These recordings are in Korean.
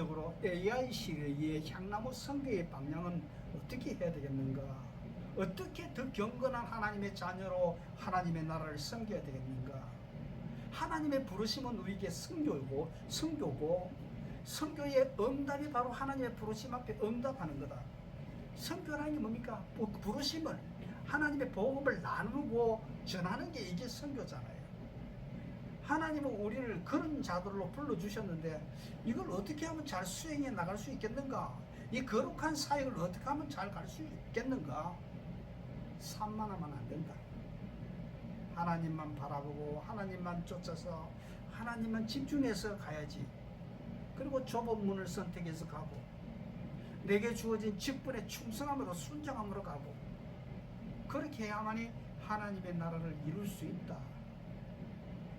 실제적으로 AI 시대의 향나무 선교의 방향은 어떻게 해야 되겠는가? 어떻게 더 경건한 하나님의 자녀로 하나님의 나라를 섬겨야 되겠는가? 하나님의 부르심은 우리에게 성교고 성교의 응답이 바로 하나님의 부르심 앞에 응답하는 거다. 성교라는 게 뭡니까? 부르심을, 하나님의 복음을 나누고 전하는 게 이게 성교잖아요. 하나님은 우리를 그런 자들로 불러주셨는데 이걸 어떻게 하면 잘 수행해 나갈 수 있겠는가? 이 거룩한 사역을 어떻게 하면 잘 갈 수 있겠는가? 산만하면 안 된다. 하나님만 바라보고 하나님만 쫓아서 하나님만 집중해서 가야지. 그리고 좁은 문을 선택해서 가고 내게 주어진 직분에 충성함으로 순종함으로 가고 그렇게 해야만이 하나님의 나라를 이룰 수 있다.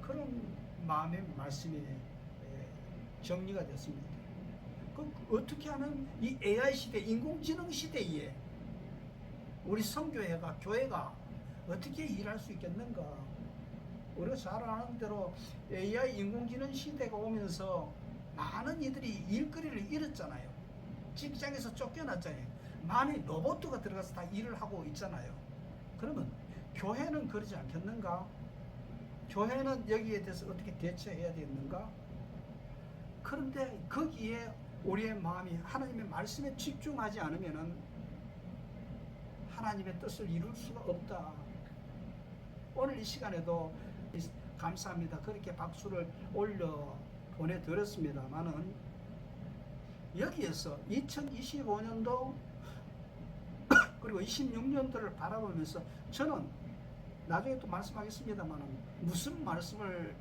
그런 마음의 말씀이 정리가 됐습니다. 어떻게 하면 이 AI 시대, 인공지능 시대에 우리 선교회가, 교회가 어떻게 일할 수 있겠는가? 우리가 잘 아는 대로 AI 인공지능 시대가 오면서 많은 이들이 일거리를 잃었잖아요. 직장에서 쫓겨났잖아요. 많이 로봇가 들어가서 다 일을 하고 있잖아요. 그러면 교회는 그러지 않겠는가? 교회는 여기에 대해서 어떻게 대처해야 되겠는가? 그런데 거기에 우리의 마음이 하나님의 말씀에 집중하지 않으면은 하나님의 뜻을 이룰 수가 없다. 오늘 이 시간에도 감사합니다. 그렇게 박수를 올려 보내드렸습니다만은 여기에서 2025년도 그리고 26년도를 바라보면서 저는 나중에 또 말씀하겠습니다만은 무슨 말씀을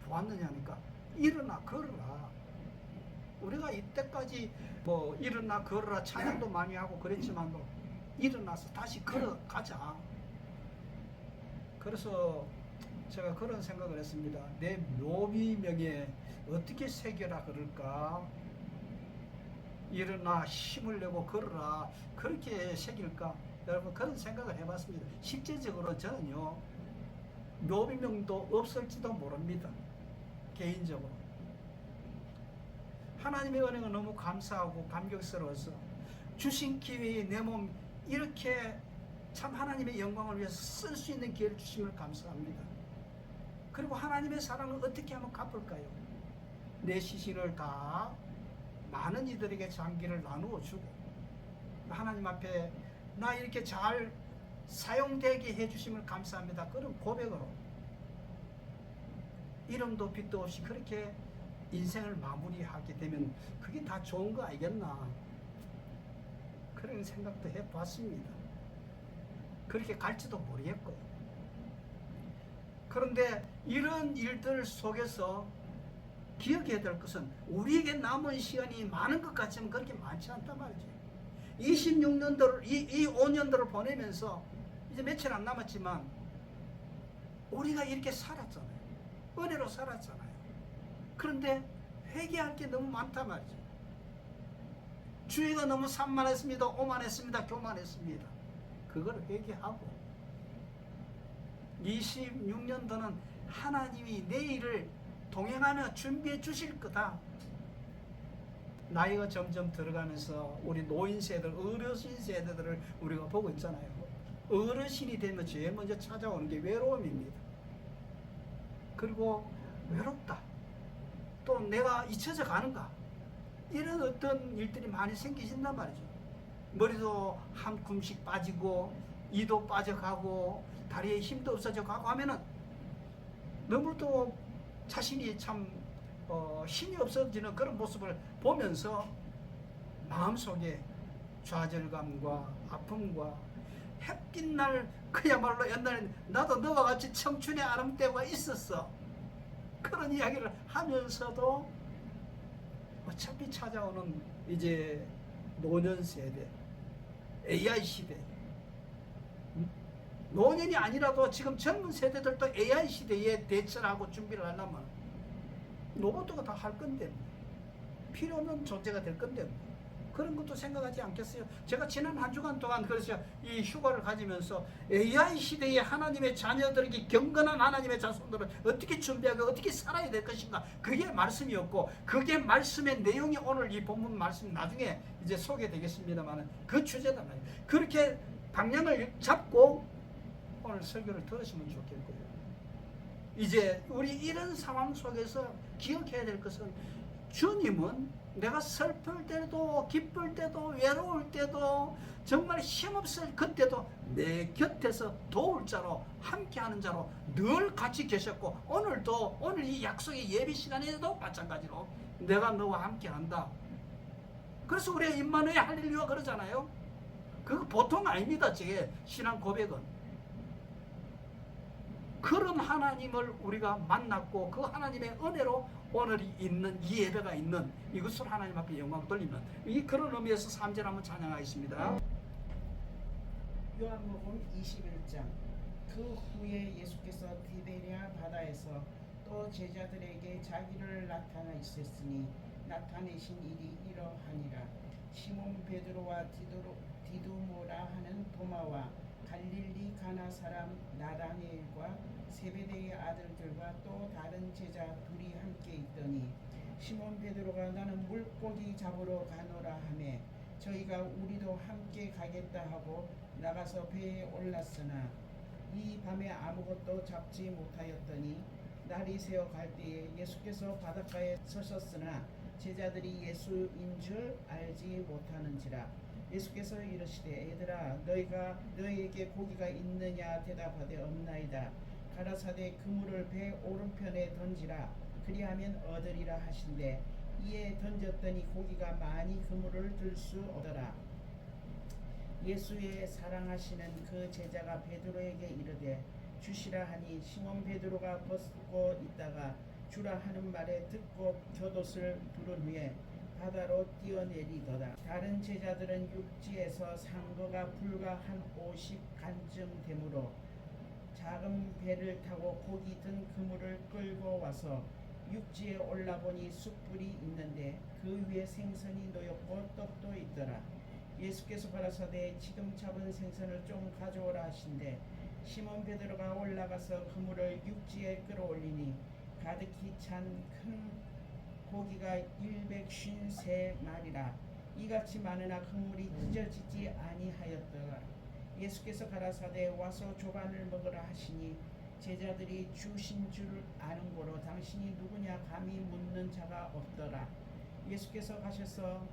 보았느냐 하니까 일어나 걸어라. 우리가 이때까지 뭐 일어나 걸어라 찬양도 많이 하고 그랬지만도 일어나서 다시 걸어가자. 그래서 제가 그런 생각을 했습니다. 내 묘비명에 어떻게 새겨라 그럴까? 일어나 힘을 내고 걸어라 그렇게 새길까? 여러분 그런 생각을 해봤습니다. 실제적으로 저는요 묘비명도 없을지도 모릅니다. 개인적으로 하나님의 은혜가 너무 감사하고 감격스러워서 주신 기회에 내 몸 이렇게 참 하나님의 영광을 위해서 쓸 수 있는 기회를 주심을 감사합니다. 그리고 하나님의 사랑을 어떻게 하면 갚을까요? 내 시신을 다 많은 이들에게 장기를 나누어 주고 하나님 앞에 나 이렇게 잘 사용되게 해주심을 감사합니다. 그런 고백으로 이름도 빛도 없이 그렇게 인생을 마무리하게 되면 그게 다 좋은 거 아니겠나 그런 생각도 해봤습니다. 그렇게 갈지도 모르겠고요. 그런데 이런 일들 속에서 기억해야 될 것은 우리에게 남은 시간이 많은 것 같지만 그렇게 많지 않단 말이죠. 26년도를 이 5년도를 보내면서 이제 며칠 안 남았지만 우리가 이렇게 살았잖아요. 은혜로 살았잖아요. 그런데 회개할 게 너무 많단 말이죠. 주의가 너무 산만했습니다. 오만했습니다. 교만했습니다. 그걸 회개하고 26년도는 하나님이 내일을 동행하며 준비해 주실 거다. 나이가 점점 들어가면서 우리 노인 세대, 어르신 세대들을 우리가 보고 있잖아요. 어르신이 되면 제일 먼저 찾아오는 게 외로움입니다. 그리고 외롭다. 또 내가 잊혀져 가는가. 이런 어떤 일들이 많이 생기신단 말이죠. 머리도 한 줌씩 빠지고 이도 빠져가고 다리에 힘도 없어져 가고 하면은 너무도 자신이 참 힘이 없어지는 그런 모습을 보면서 마음속에 좌절감과 아픔과 햇빛날 그야말로 옛날에 나도 너와 같이 청춘의 아름 때가 있었어 그런 이야기를 하면서도 어차피 찾아오는 이제 노년 세대 AI 시대 노년이 아니라도 지금 젊은 세대들도 AI 시대에 대처를 하고 준비를 하려면 로봇가 다 할 건데 필요 없는 존재가 될 건데 그런 것도 생각하지 않겠어요? 제가 지난 한 주간 동안 그래서 이 휴가를 가지면서 AI 시대에 하나님의 자녀들에게 경건한 하나님의 자손들을 어떻게 준비하고 어떻게 살아야 될 것인가, 그게 말씀이었고, 그게 말씀의 내용이 오늘 이 본문 말씀 나중에 이제 소개되겠습니다만 그 주제다 말이에요. 그렇게 방향을 잡고 오늘 설교를 들으시면 좋겠고요. 이제 우리 이런 상황 속에서 기억해야 될 것은, 주님은 내가 슬플 때도 기쁠 때도 외로울 때도 정말 힘없을 그때도 내 곁에서 도울 자로 함께하는 자로 늘 같이 계셨고, 오늘도 오늘 이 약속의 예배 시간에도 마찬가지로 내가 너와 함께한다. 그래서 우리가 임마누엘 할렐루야 그러잖아요. 그거 보통 아닙니다. 제 신앙 고백은. 그런 하나님을 우리가 만났고 그 하나님의 은혜로 오늘이 있는 이 예배가 있는 이것을 하나님 앞에 영광 돌리면, 이 그런 의미에서 3절 한번 찬양하겠습니다. 요한복음 21장. 그 후에 예수께서 디베랴 바다에서 또 제자들에게 자기를 나타나 있었으니 나타내신 일이 이러하니라. 시몬 베드로와 디두모라 하는 도마와 갈릴리 가나 사람 나다니엘과 세베대의 아들들과 또 다른 제자 둘이 함께 있더니, 시몬 베드로가 나는 물고기 잡으러 가노라 하매 저희가 우리도 함께 가겠다 하고 나가서 배에 올랐으나 이 밤에 아무것도 잡지 못하였더니, 날이 새어 갈 때에 예수께서 바닷가에 서셨으나 제자들이 예수인 줄 알지 못하는지라. 예수께서 이르시되 얘들아 너희에게 고기가 있느냐 대답하되 없나이다. 가라사대 그물을 배 오른편에 던지라. 그리하면 얻으리라 하신대, 이에 던졌더니 고기가 많이 그물을 들 수 없더라. 예수의 사랑하시는 그 제자가 베드로에게 이르되 주시라 하니, 시몬 베드로가 벗고 있다가 주라 하는 말에 듣고 곁옷을 두른 후에 바다로 뛰어내리더라. 다른 제자들은 육지에서 산 거가 불과 한 50간쯤 되므로 작은 배를 타고 고기 든 그물을 끌고 와서 육지에 올라보니 숯불이 있는데 그 위에 생선이 놓였고 떡도 있더라. 예수께서 가라사대 지금 잡은 생선을 좀 가져오라 하신대, 시몬 베드로가 올라가서 그물을 육지에 끌어올리니 가득히 찬 큰 고기가 153마리라. 이같이 많으나 그물이 찢어지지 아니하였더라. 예수께서 가라사대 와서 조반을 먹으라 하시니 제자들이 주신 줄 아는 고로 당신이 누구냐 감히 묻는 자가 없더라. 예수께서 가셔서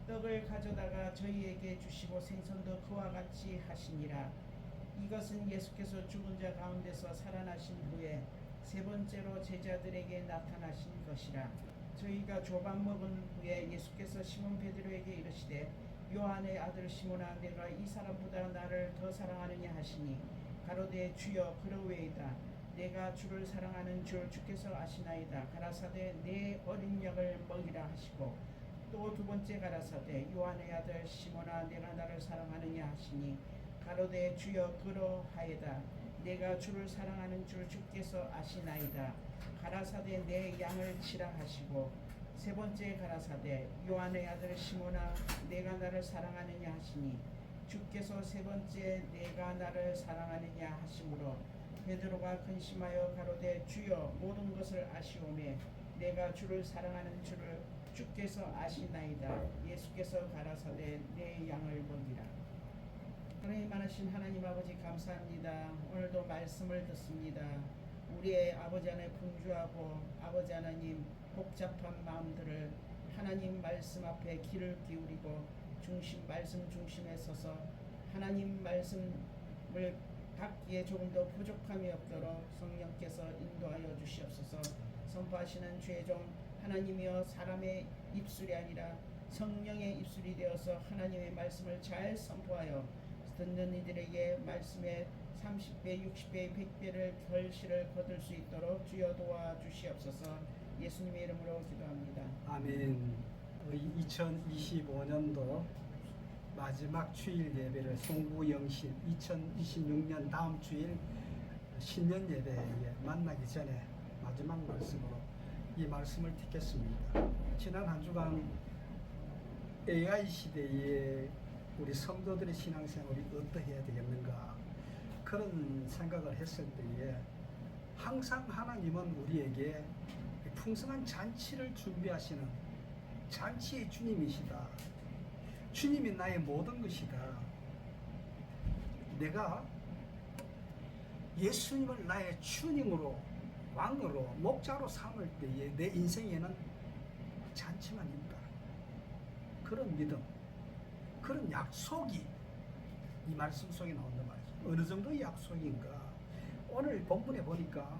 떡을 가져다가 저희에게 주시고 생선도 그와 같이 하시니라. 이것은 예수께서 죽은 자 가운데서 살아나신 후에 세 번째로 제자들에게 나타나신 것이라. 저희가 조반 먹은 후에 예수께서 시몬 베드로에게 이르시되 요한의 아들 시몬아, 내가 이 사람보다 나를 더 사랑하느냐 하시니 가로되 주여 그러웨이다. 내가 주를 사랑하는 줄 주께서 아시나이다. 가라사대 내 어린 양을 먹이라 하시고, 또 두 번째 가라사대 요한의 아들 시몬아, 내가 나를 사랑하느냐 하시니 가로되 주여 그러하이다. 내가 주를 사랑하는 줄 주께서 아시나이다. 가라사대 내 양을 치라 하시고, 세 번째 가라사대 요한의 아들 시몬아, 내가 나를 사랑하느냐 하시니 주께서 세 번째 내가 나를 사랑하느냐 하시므로 베드로가 근심하여 가로되 주여 모든 것을 아시오매 내가 주를 사랑하는 줄을 주께서 아시나이다. 예수께서 가라사대 내 양을 먹이라. 하나님 많으신 하나님 아버지 감사합니다. 오늘도 말씀을 듣습니다. 우리의 아버지 안에 분주하고 아버지 하나님 복잡한 마음들을 하나님 말씀 앞에 귀를 기울이고 말씀 중심에 서서 하나님 말씀을 받기에 조금 더 부족함이 없도록 성령께서 인도하여 주시옵소서. 선포하시는 죄종 하나님이여, 사람의 입술이 아니라 성령의 입술이 되어서 하나님의 말씀을 잘 선포하여 듣는 이들에게 말씀의 30배, 60배, 100배를 결실을 거둘 수 있도록 주여 도와주시옵소서. 예수님의 이름으로 기도합니다. 아멘. 우리 2025년도 마지막 주일 예배를 송구영신 2026년 다음 주일 신년 예배에 만나기 전에 마지막 말씀으로 이 말씀을 듣겠습니다. 지난 한 주간 AI 시대에 우리 성도들의 신앙생활이 어떠해야 되겠는가 그런 생각을 했을 때에 항상 하나님은 우리에게 풍성한 잔치를 준비하시는 잔치의 주님이시다. 주님이 나의 모든 것이다. 내가 예수님을 나의 주님으로 왕으로 목자로 삼을 때에 내 인생에는 잔치만 있다. 그런 믿음, 그런 약속이 이 말씀 속에 나온단 말이죠. 어느 정도의 약속인가? 오늘 본문에 보니까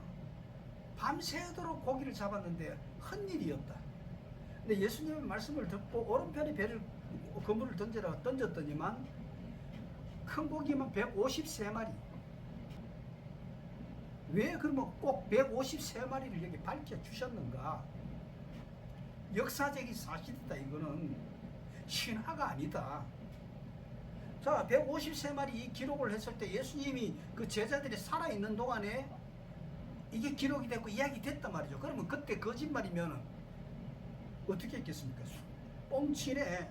밤새도록 고기를 잡았는데 헛일이었다. 근데 예수님의 말씀을 듣고 오른편에 그물을 던졌더니만 큰 고기만 153마리. 왜 그러면 꼭 153마리를 여기 밝혀주셨는가? 역사적인 사실이다. 이거는 신화가 아니다. 자, 153마리 기록을 했을 때 예수님이 그 제자들이 살아있는 동안에 이게 기록이 됐고 이야기 됐단 말이죠. 그러면 그때 거짓말이면 어떻게 했겠습니까? 뻥치네.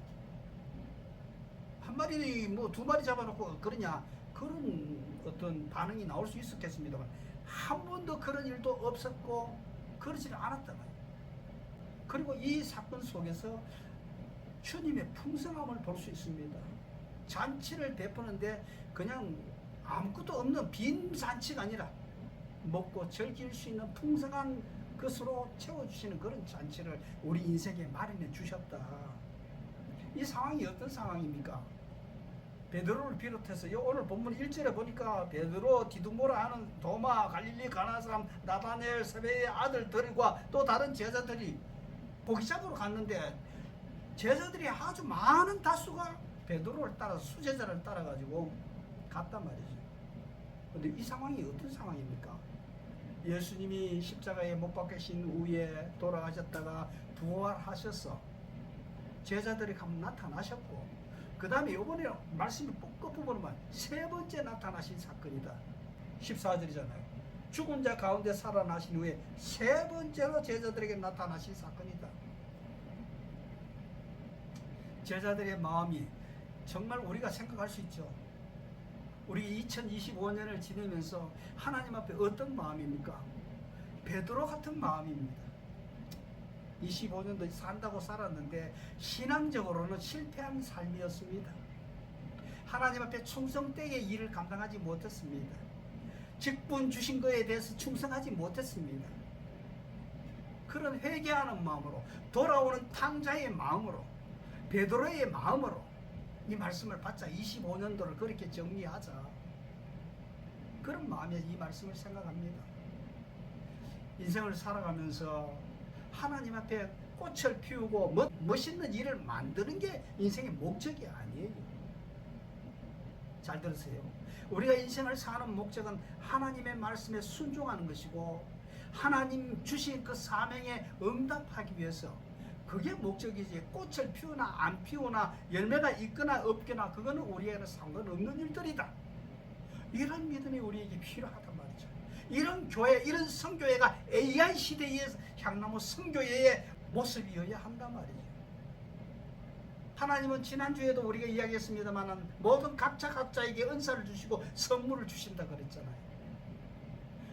한 마리 뭐 두 마리 잡아놓고 그러냐, 그런 어떤 반응이 나올 수 있었겠습니다만 한 번도 그런 일도 없었고 그러지는 않았단 말이에요. 그리고 이 사건 속에서 주님의 풍성함을 볼 수 있습니다. 잔치를 베푸는데 그냥 아무것도 없는 빈 잔치가 아니라 먹고 즐길 수 있는 풍성한 것으로 채워주시는 그런 잔치를 우리 인생에 마련해 주셨다. 이 상황이 어떤 상황입니까? 베드로를 비롯해서 오늘 본문 1절에 보니까 베드로, 디두모라 하는 도마, 갈릴리 가나 사람 나다넬, 세베의 아들들과 또 다른 제자들이 고기 잡으러 갔는데 제자들이 아주 많은 다수가 베드로를 따라서 수제자를 따라가지고 갔단 말이죠. 근데 이 상황이 어떤 상황입니까? 예수님이 십자가에 못 박히신 후에 돌아가셨다가 부활하셔서 제자들이 가면 나타나셨고, 그 다음에 이번에 말씀이 끝부분만 세 번째 나타나신 사건이다. 14절이잖아요. 죽은 자 가운데 살아나신 후에 세 번째로 제자들에게 나타나신 사건이다. 제자들의 마음이 정말 우리가 생각할 수 있죠. 우리 2025년을 지내면서 하나님 앞에 어떤 마음입니까? 베드로 같은 마음입니다. 25년도 산다고 살았는데 신앙적으로는 실패한 삶이었습니다. 하나님 앞에 충성되게 일을 감당하지 못했습니다. 직분 주신 것에 대해서 충성하지 못했습니다. 그런 회개하는 마음으로, 돌아오는 탕자의 마음으로, 베드로의 마음으로 이 말씀을 받자 25년도를 그렇게 정리하자, 그런 마음에 이 말씀을 생각합니다. 인생을 살아가면서 하나님 앞에 꽃을 피우고 멋있는 일을 만드는 게 인생의 목적이 아니에요. 잘 들으세요. 우리가 인생을 사는 목적은 하나님의 말씀에 순종하는 것이고 하나님 주신 그 사명에 응답하기 위해서, 그게 목적이지 꽃을 피우나 안 피우나 열매가 있거나 없거나 그거는 우리에게는 상관없는 일들이다. 이런 믿음이 우리에게 필요하단 말이죠. 이런 교회, 이런 성교회가 AI 시대의 향나무 성교회의 모습이어야 한단 말이죠. 하나님은 지난주에도 우리가 이야기했습니다만 모든 각자에게 은사를 주시고 선물을 주신다 그랬잖아요.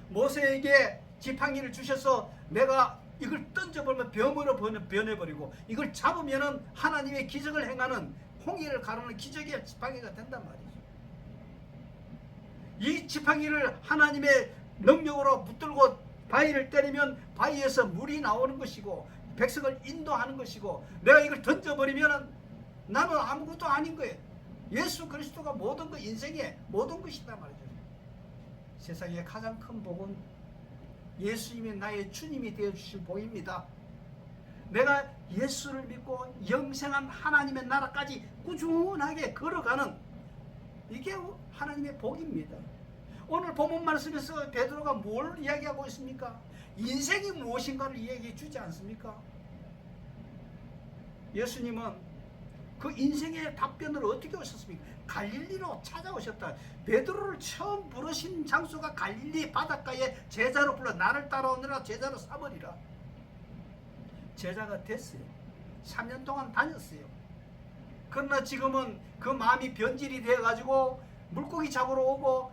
모세에게 지팡이를 주셔서 내가 이걸 던져버리면 뱀으로 변해버리고 이걸 잡으면은 하나님의 기적을 행하는, 홍해를 가르는 기적의 지팡이가 된단 말이죠. 이 지팡이를 하나님의 능력으로 붙들고 바위를 때리면 바위에서 물이 나오는 것이고 백성을 인도하는 것이고, 내가 이걸 던져버리면 나는 아무것도 아닌 거예요. 예수 그리스도가 모든 것, 인생의 모든 것이다 말이죠. 세상의 가장 큰 복은 예수님이 나의 주님이 되어주신 복입니다. 내가 예수를 믿고 영생한 하나님의 나라까지 꾸준하게 걸어가는, 이게 하나님의 복입니다. 오늘 본문 말씀에서 베드로가 뭘 이야기하고 있습니까? 인생이 무엇인가를 이야기해 주지 않습니까? 예수님은 그 인생의 답변을 어떻게 오셨습니까? 갈릴리로 찾아오셨다. 베드로를 처음 부르신 장소가 갈릴리 바닷가에 제자로 불러 나를 따라오느라 제자로 삼으리라. 제자가 됐어요. 3년 동안 다녔어요. 그러나 지금은 그 마음이 변질이 되어가지고 물고기 잡으러 오고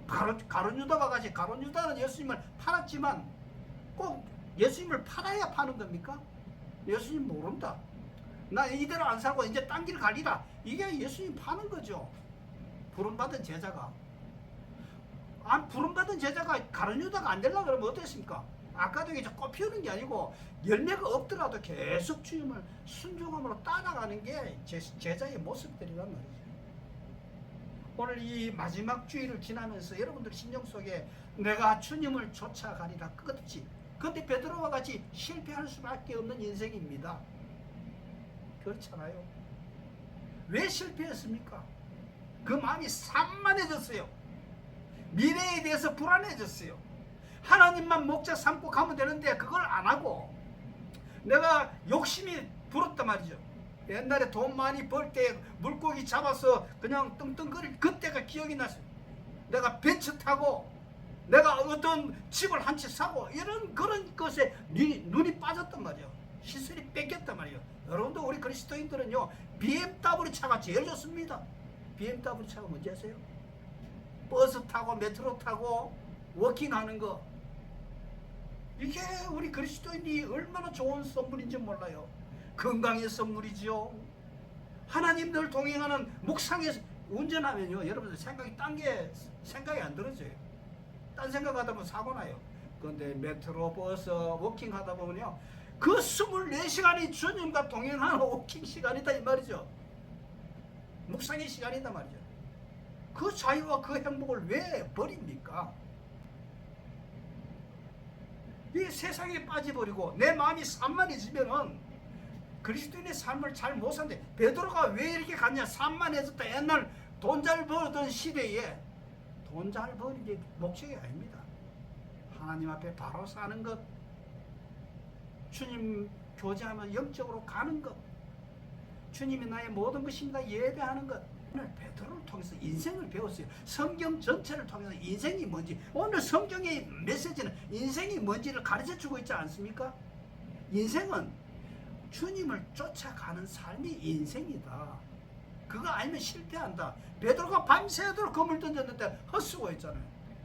가룟 유다와 같이, 가룟 유다는 예수님을 팔았지만 꼭 예수님을 팔아야 파는 겁니까? 예수님 모른다. 나 이대로 안 살고 이제 딴 길 가리라. 이게 예수님 파는 거죠. 부름받은 제자가. 부름받은 제자가 가룟 유다가 안 되려고 그러면 어떻습니까? 아까도 이제 꽃 피우는 게 아니고 열매가 없더라도 계속 주님을 순종함으로 따라가는 게 제자의 모습들이란 말이죠. 오늘 이 마지막 주일을 지나면서 여러분들 심령 속에 내가 주님을 쫓아가리라 끝없이. 그런데 베드로와 같이 실패할 수밖에 없는 인생입니다. 그렇잖아요. 왜 실패했습니까? 그 마음이 산만해졌어요. 미래에 대해서 불안해졌어요. 하나님만 목자 삼고 가면 되는데 그걸 안 하고 내가 욕심이 불었단 말이죠. 옛날에 돈 많이 벌 때 물고기 잡아서 그냥 떵떵거릴 그때가 기억이 났어요. 내가 벤츠 타고 내가 어떤 집을 한 채 사고 이런 그런 것에 눈이 빠졌단 말이에요. 시선이 뺏겼단 말이에요. 여러분도 우리 그리스도인들은요, BMW 차가 제일 좋습니다. BMW 차가 뭔지 아세요? 버스 타고 메트로 타고 워킹하는 거, 이게 우리 그리스도인이 얼마나 좋은 선물인지 몰라요. 건강의 선물이죠. 하나님 늘 동행하는 묵상에서 운전하면요, 여러분들 생각이 딴 게 생각이 안 들어져요. 딴 생각하다 보면 사고 나요. 그런데 메트로, 버스, 워킹 하다 보면요, 그 24시간이 주님과 동행하는 워킹 시간이다 이 말이죠. 묵상의 시간이다 말이죠. 그 자유와 그 행복을 왜 버립니까? 이 세상에 빠져버리고 내 마음이 산만해지면은 그리스도인의 삶을 잘 못 산대. 베드로가 왜 이렇게 갔냐? 산만해졌다. 옛날 돈 잘 벌던 시대에 돈 잘 버는 게 목적이 아닙니다. 하나님 앞에 바로 사는 것, 주님 교제하면 영적으로 가는 것, 주님이 나의 모든 것입니다 예배하는 것. 오늘 베드로를 통해서 인생을 배웠어요. 성경 전체를 통해서 인생이 뭔지, 오늘 성경의 메시지는 인생이 뭔지를 가르쳐주고 있지 않습니까? 인생은 주님을 쫓아가는 삶이 인생이다. 그거 아니면 실패한다. 베드로가 밤새도록 검을 던졌는데 헛수고했잖아요.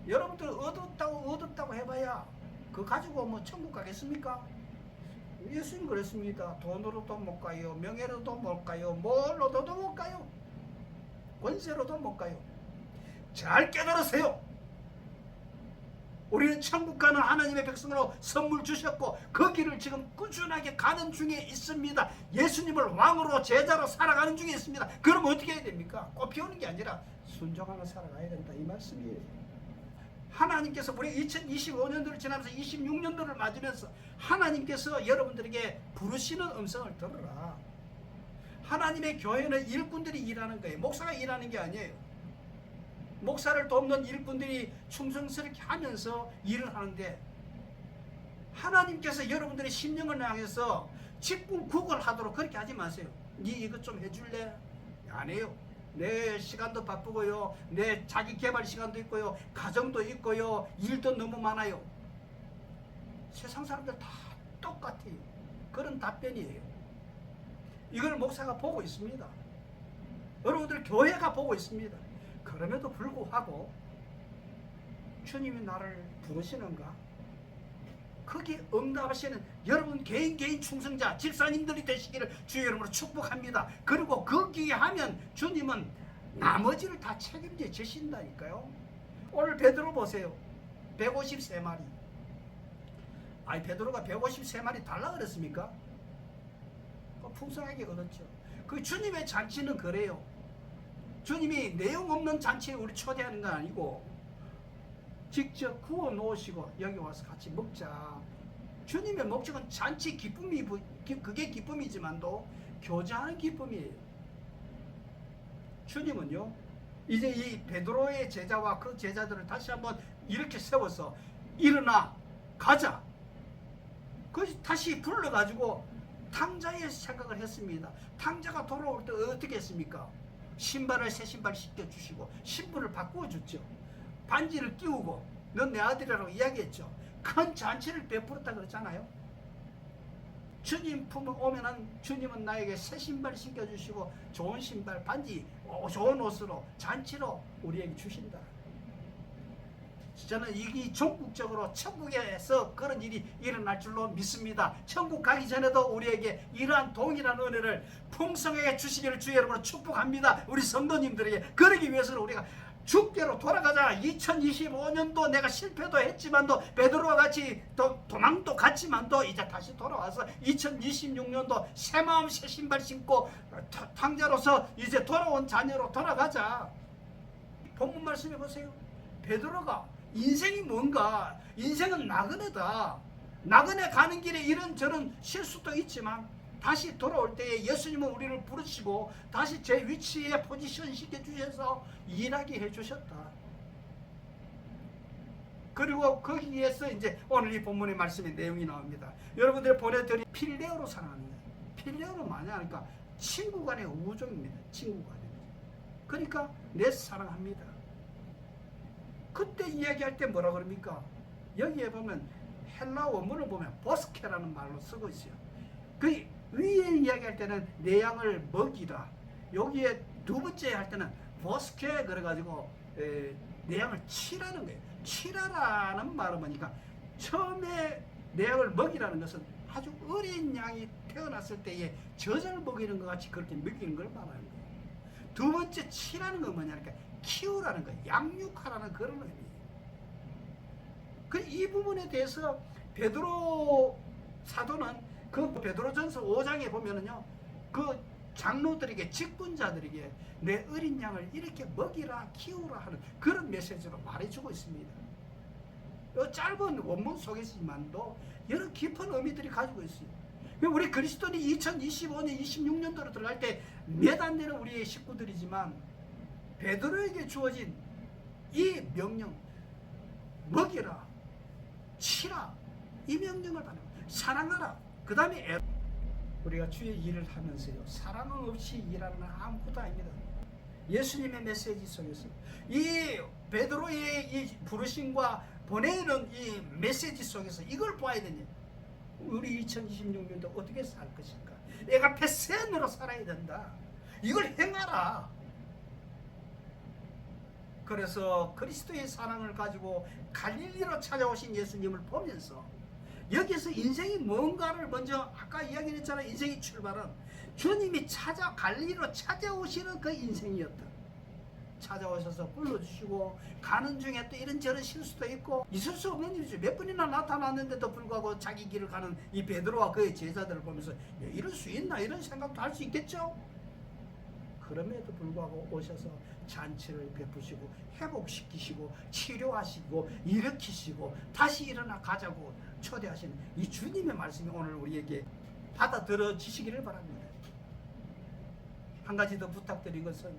여러분들 얻었다고 해봐야 그거 가지고 뭐 천국 가겠습니까? 예수님 그랬습니다. 돈으로도 못 가요, 명예로도 못 가요, 뭘로도 못 가요, 권세로도 못 가요. 잘 깨달으세요. 우리는 천국 가는 하나님의 백성으로 선물 주셨고 그 길을 지금 꾸준하게 가는 중에 있습니다. 예수님을 왕으로 제자로 살아가는 중에 있습니다. 그럼 어떻게 해야 됩니까? 꽃 피우는 게 아니라 순종하며 살아가야 된다 이 말씀이에요. 하나님께서 우리 2025년도를 지나면서 26년도를 맞으면서 하나님께서 여러분들에게 부르시는 음성을 들으라. 하나님의 교회는 일꾼들이 일하는 거예요. 목사가 일하는 게 아니에요. 목사를 돕는 일꾼들이 충성스럽게 하면서 일을 하는데, 하나님께서 여러분들의 심령을 향해서 직분구걸하도록 그렇게 하지 마세요. 네 이것 좀 해줄래? 안 해요. 내 시간도 바쁘고요, 내 자기 개발 시간도 있고요, 가정도 있고요, 일도 너무 많아요. 세상 사람들 다 똑같아요. 그런 답변이에요. 이걸 목사가 보고 있습니다. 여러분들 교회가 보고 있습니다. 그럼에도 불구하고 주님이 나를 부르시는가? 거기에 응답하시는 여러분 개인 충성자 집사님들이 되시기를 주의 이름으로 축복합니다. 그리고 거기에 하면 주님은 나머지를 다 책임져 주신다니까요. 오늘 베드로 보세요. 153마리. 아니 베드로가 153마리 달라 그랬습니까? 풍성하게 얻었죠. 그 주님의 잔치는 그래요. 주님이 내용 없는 잔치에 우리 초대하는 건 아니고 직접 구워 놓으시고 여기 와서 같이 먹자. 주님의 목적은 잔치 기쁨이, 그게 기쁨이지만도 교제하는 기쁨이에요. 주님은요, 이제 이 베드로의 제자와 그 제자들을 다시 한번 이렇게 세워서 일어나 가자. 그 다시 불러가지고 탕자의 생각을 했습니다. 탕자가 돌아올 때 어떻게 했습니까? 신발을 새 신발 씻겨주시고 신부를 바꾸어 줬죠. 반지를 끼우고 넌 내 아들이라고 이야기했죠. 큰 잔치를 베풀었다 그랬잖아요. 주님 품에 오면은 주님은 나에게 새 신발 신겨주시고 좋은 신발, 반지, 좋은 옷으로 잔치로 우리에게 주신다. 저는 이게 전국적으로 천국에서 그런 일이 일어날 줄로 믿습니다. 천국 가기 전에도 우리에게 이러한 동일한 은혜를 풍성하게 주시기를 주 여러분을 축복합니다. 우리 성도님들에게. 그러기 위해서는 우리가 주께로 돌아가자. 2025년도 내가 실패도 했지만도 베드로와 같이 도망도 갔지만도 이제 다시 돌아와서 2026년도 새 마음 새 신발 신고 탕자로서 이제 돌아온 자녀로 돌아가자. 본문 말씀해 보세요. 베드로가 인생이 뭔가, 인생은 나그네다. 나그네 가는 길에 이런저런 실수도 있지만 다시 돌아올 때에 예수님은 우리를 부르시고 다시 제 위치에 포지션 시켜주셔서 일하게 해주셨다. 그리고 거기에서 이제 오늘 이 본문의 말씀의 내용이 나옵니다. 여러분들 보내드린 필레오로 사랑하는 거예요. 필레오는 뭐냐니까 친구 간의 우정입니다. 친구 간의. 그러니까 내 사랑합니다. 그때 이야기할 때 뭐라 그럽니까? 여기에 보면 헬라 원문을 보면 보스케라는 말로 쓰고 있어요. 그 위에 이야기할 때는 내 양을 먹이라. 여기에 두 번째 할 때는 보스케 그래가지고 내 양을 치라는 거예요. 치라라는 말은 뭐니까 처음에 내 양을 먹이라는 것은 아주 어린 양이 태어났을 때에 젖을 먹이는 것 같이 그렇게 먹이는 걸 말하는 거예요. 두 번째 치라는 건 뭐냐니까 키우라는 거예요. 양육하라는 그런 의미예요. 이 부분에 대해서 베드로 사도는 그 베드로전서 5장에 보면은요, 그 장로들에게 직분자들에게 내 어린 양을 이렇게 먹이라 키우라 하는 그런 메시지로 말해주고 있습니다. 이 짧은 원문 속에서만도 여러 깊은 의미들이 가지고 있어요. 우리 그리스도인이 2025년, 26년도로 들어갈 때 몇 안 되는 우리의 식구들이지만 베드로에게 주어진 이 명령, 먹이라, 치라, 이 명령을 받는 거예요. 사랑하라. 그 다음에 우리가 주의 일을 하면서요, 사랑 없이 일하는 건 아무것도 아닙니다. 예수님의 메시지 속에서 이 베드로의 이 부르심과 보내는 이 메시지 속에서 이걸 봐야 되냐. 우리 2026년도 어떻게 살 것인가. 내가 패센으로 살아야 된다. 이걸 행하라. 그래서 그리스도의 사랑을 가지고 갈릴리로 찾아오신 예수님을 보면서 여기서 인생이 뭔가를 먼저 아까 이야기했잖아요. 인생의 출발은 주님이 갈릴리로 찾아오시는 그 인생이었다. 찾아오셔서 불러주시고 가는 중에 또 이런저런 실수도 있고 있을 수 없는 일이죠. 몇 번이나 나타났는데도 불구하고 자기 길을 가는 이 베드로와 그의 제자들을 보면서 이럴 수 있나 이런 생각도 할 수 있겠죠. 그럼에도 불구하고 오셔서 잔치를 베푸시고 회복시키시고 치료하시고 일으키시고 다시 일어나 가자고 초대하시는 이 주님의 말씀이 오늘 우리에게 받아들여지시기를 바랍니다. 한 가지 더 부탁드린 것은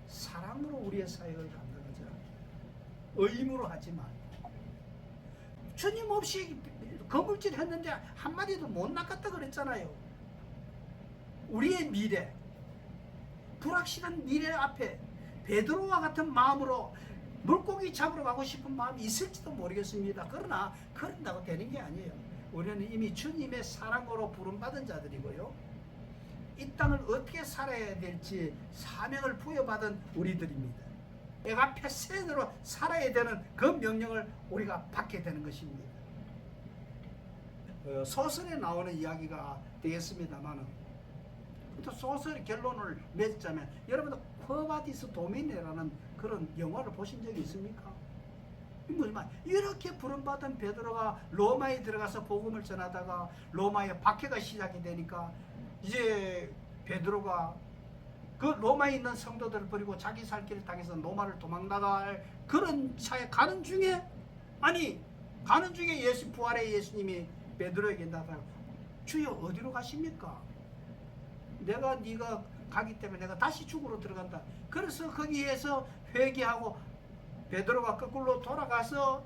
사랑으로 우리의 사역을 감당하자. 의무로 하지 말고. 주님 없이 거물질 했는데 한마디도 못 낚았다 그랬잖아요. 우리의 미래, 불확실한 미래 앞에 베드로와 같은 마음으로 물고기 잡으러 가고 싶은 마음이 있을지도 모르겠습니다. 그러나 그런다고 되는 게 아니에요. 우리는 이미 주님의 사랑으로 부름받은 자들이고요, 이 땅을 어떻게 살아야 될지 사명을 부여받은 우리들입니다. 내가 패센으로 살아야 되는 그 명령을 우리가 받게 되는 것입니다. 소설에 나오는 이야기가 되겠습니다만, 또 소설의 결론을 맺자면 여러분들 쿼바디스 도미네라는 그런 영화를 보신 적이 있습니까? 뭐지만 이렇게 부름받은 베드로가 로마에 들어가서 복음을 전하다가 로마의 박해가 시작이 되니까 이제 베드로가 그 로마에 있는 성도들을 버리고 자기 살 길을 당해서 로마를 도망나갈 그런 차에 가는 중에 부활의 예수님이 베드로에게 나타나고 주여 어디로 가십니까? 네가 가기 때문에 내가 다시 죽으러 들어간다. 그래서 거기에서 회개하고 베드로가 거꾸로 돌아가서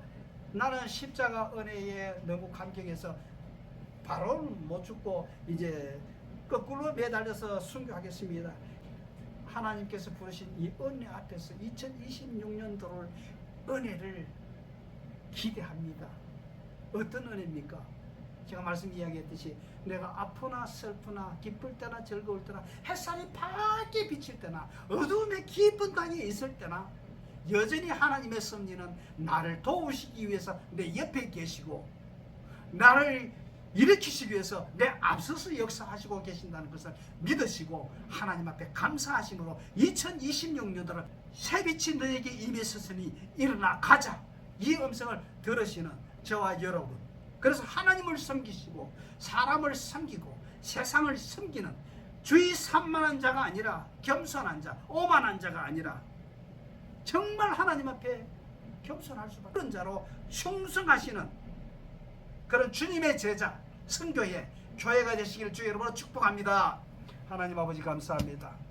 나는 십자가 은혜에 너무 감격해서 바로는 못 죽고 이제 거꾸로 매달려서 순교하겠습니다. 하나님께서 부르신 이 은혜 앞에서 2026년도를 은혜를 기대합니다. 어떤 은혜입니까? 제가 말씀 이야기했듯이 내가 아프나 슬프나 기쁠 때나 즐거울 때나 햇살이 밝게 비칠 때나 어두움의 깊은 땅에 있을 때나 여전히 하나님의 섭리는 나를 도우시기 위해서 내 옆에 계시고 나를 일으키시기 위해서 내 앞서서 역사하시고 계신다는 것을 믿으시고 하나님 앞에 감사하심으로 2026년도를 새빛이 너에게 임했으니 일어나 가자, 이 음성을 들으시는 저와 여러분, 그래서 하나님을 섬기시고 사람을 섬기고 세상을 섬기는 주의 산만한 자가 아니라 겸손한 자, 오만한 자가 아니라 정말 하나님 앞에 겸손할 수밖에 그런 자로 충성하시는 그런 주님의 제자, 선교회, 교회가 되시기를 주 여러분으로 축복합니다. 하나님 아버지 감사합니다.